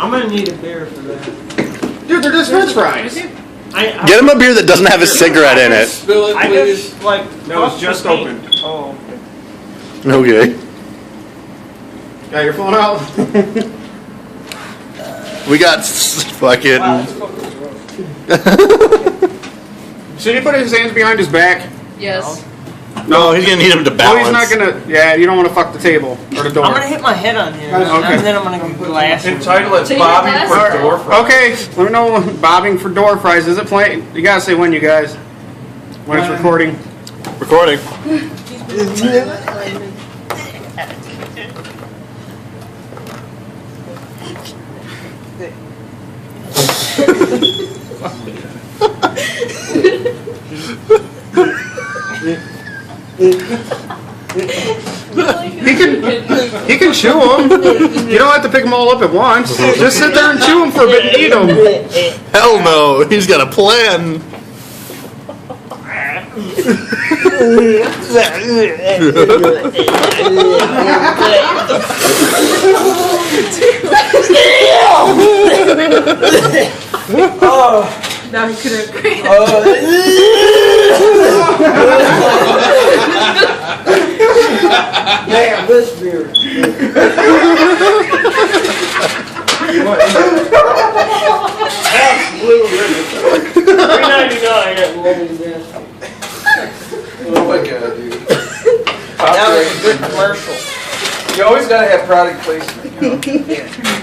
I'm gonna need a beer for that. Dude, they're just French fries. Get him a beer that doesn't have a cigarette in it. Spill it, I please. just like. No, it's just opened. Oh. Okay. Yeah, you're pulling out. We got fucking. Wow, that's fucking gross. Should he put his hands behind his back? Yes. No, he's gonna need him to Oh, balance. he's not gonna. Yeah, you don't want to fuck the table or the door. I'm gonna hit my head on here, Okay. and then I'm gonna blast it. Entitle it So you Bobby got for glasses? door fries. Okay, let me know when bobbing for door fries. Is it playing? You gotta say when, you guys. When it's recording. Recording. He can chew them. You don't have to pick them all up at once. Just sit there and chew them for a bit and eat them. Hell no, he's got a plan. Now he could have great. Yeah, this beer. $3.99 at Lowe's. Oh my god, dude. That was a good commercial. You always gotta have product placement. You know?